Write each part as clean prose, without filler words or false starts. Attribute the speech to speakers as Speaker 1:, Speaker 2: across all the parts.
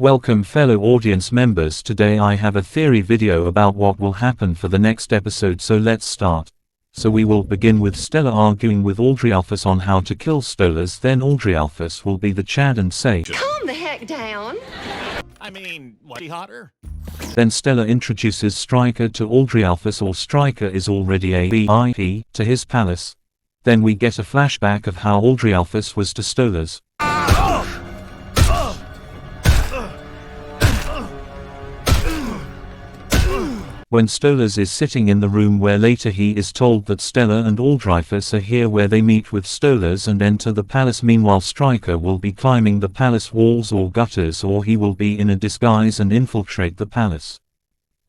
Speaker 1: Welcome fellow audience members. Today I have a theory video about what will happen for the next episode, so let's start. So we will begin with Stella arguing with Aldrialphus on how to kill Stolas, then Aldrialphus will be the Chad and say,
Speaker 2: "Calm the heck down."
Speaker 3: What's hotter?
Speaker 1: Then Stella introduces Striker to Aldrialphus, or Striker is already a VIP to his palace. Then we get a flashback of how Aldrialphus was to Stolas. When Stolas is sitting in the room where later he is told that Stella and Aldrialphus are here, where they meet with Stolas and enter the palace. Meanwhile Striker will be climbing the palace walls or gutters, or he will be in a disguise and infiltrate the palace.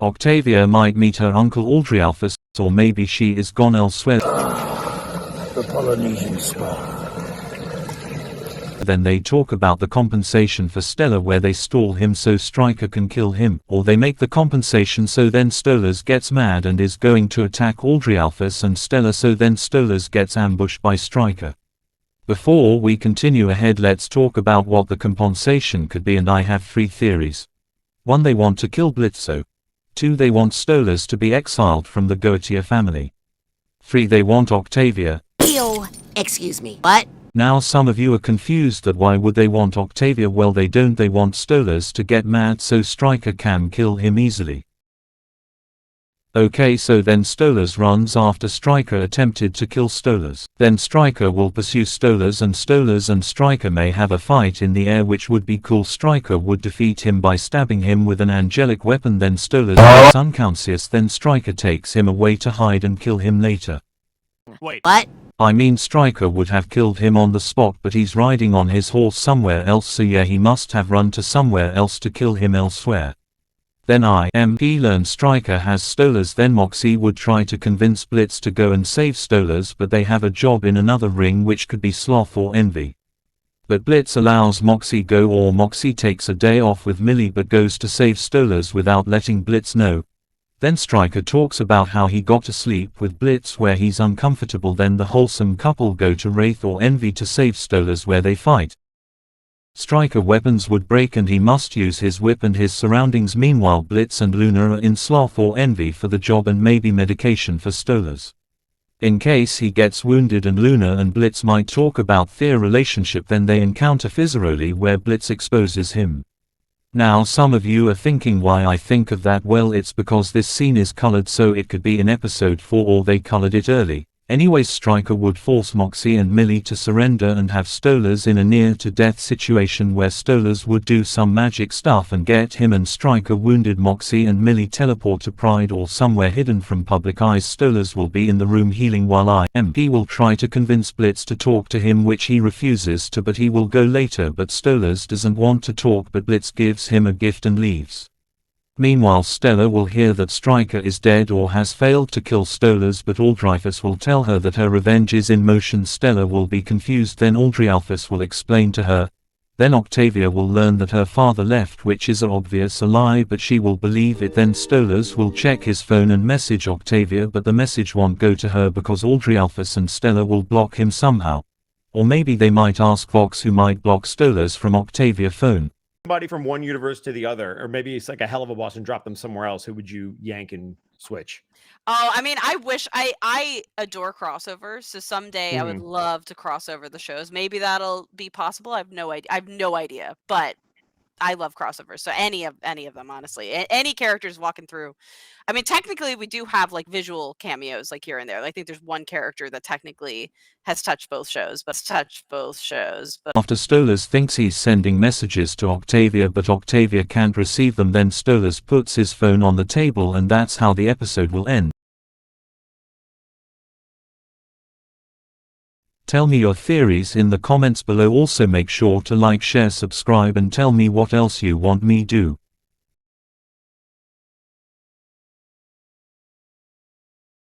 Speaker 1: Octavia might meet her uncle Aldrialphus, or maybe she is gone elsewhere.
Speaker 4: The Polynesian spa.
Speaker 1: Then they talk about the compensation for Stella, where they stall him so Striker can kill him, or they make the compensation so then Stolas gets mad and is going to attack Aldrialphus and Stella, so then Stolas gets ambushed by Striker. Before we continue ahead, let's talk about what the compensation could be, and I have 3 theories. 1. They want to kill Blitzo. 2. They want Stolas to be exiled from the Goetia family. 3. They want Octavia.
Speaker 2: Ew. Excuse me. What?
Speaker 1: Now some of you are confused that why would they want Octavia? Well, they don't. They want Stolas to get mad so Striker can kill him easily. Okay, so then Stolas runs after Striker attempted to kill Stolas. Then Striker will pursue Stolas and Striker may have a fight in the air, which would be cool. Striker would defeat him by stabbing him with an angelic weapon. Then Stolas is unconscious. Then Striker takes him away to hide and kill him later.
Speaker 3: Wait.
Speaker 2: What?
Speaker 1: I mean, Striker would have killed him on the spot, but he's riding on his horse somewhere else, so yeah, he must have run to somewhere else to kill him elsewhere. Then he learns Striker has Stolas. Then Moxie would try to convince Blitz to go and save Stolas, but they have a job in another ring, which could be Sloth or Envy. But Blitz allows Moxie go, or Moxie takes a day off with Millie but goes to save Stolas without letting Blitz know. Then Striker talks about how he got to sleep with Blitz where he's uncomfortable. Then the wholesome couple go to Wraith or Envy to save Stolas, where they fight. Striker weapons would break and he must use his whip and his surroundings. Meanwhile Blitz and Luna are in Sloth or Envy for the job and maybe medication for Stolas, in case he gets wounded, and Luna and Blitz might talk about their relationship. Then they encounter Fizzaroli where Blitz exposes him. Now some of you are thinking why I think of that. Well, it's because this scene is colored, so it could be in episode 4 or they colored it early. Anyways, Striker would force Moxie and Millie to surrender and have Stolas in a near-to-death situation where Stolas would do some magic stuff and get him and Striker wounded. Moxie and Millie teleport to Pride or somewhere hidden from public eyes. Stolas will be in the room healing while he will try to convince Blitz to talk to him, which he refuses to, but he will go later. But Stolas doesn't want to talk, but Blitz gives him a gift and leaves. Meanwhile Stella will hear that Striker is dead or has failed to kill Stolas, but Aldrialphus will tell her that her revenge is in motion. Stella will be confused, then Aldrialphus will explain to her. Then Octavia will learn that her father left, which is obvious a lie, but she will believe it. Then Stolas will check his phone and message Octavia, but the message won't go to her because Aldrialphus and Stella will block him somehow. Or maybe they might ask Vox, who might block Stolas from Octavia's phone.
Speaker 5: Somebody from one universe to the other, or maybe it's like a helluva boss and drop them somewhere else. Who would you yank and switch?
Speaker 6: Oh, I mean, I wish I adore crossovers, so someday I would love to cross over the shows. Maybe that'll be possible. I have no idea, but I love crossovers. So any of them, honestly, any characters walking through. I mean, technically, we do have like visual cameos, like here and there. I think there's one character that technically has touched both shows, but
Speaker 1: After Stolas thinks he's sending messages to Octavia, but Octavia can't receive them, then Stolas puts his phone on the table, and that's how the episode will end. Tell me your theories in the comments below. Also make sure to like, share, subscribe, and tell me what else you want me do.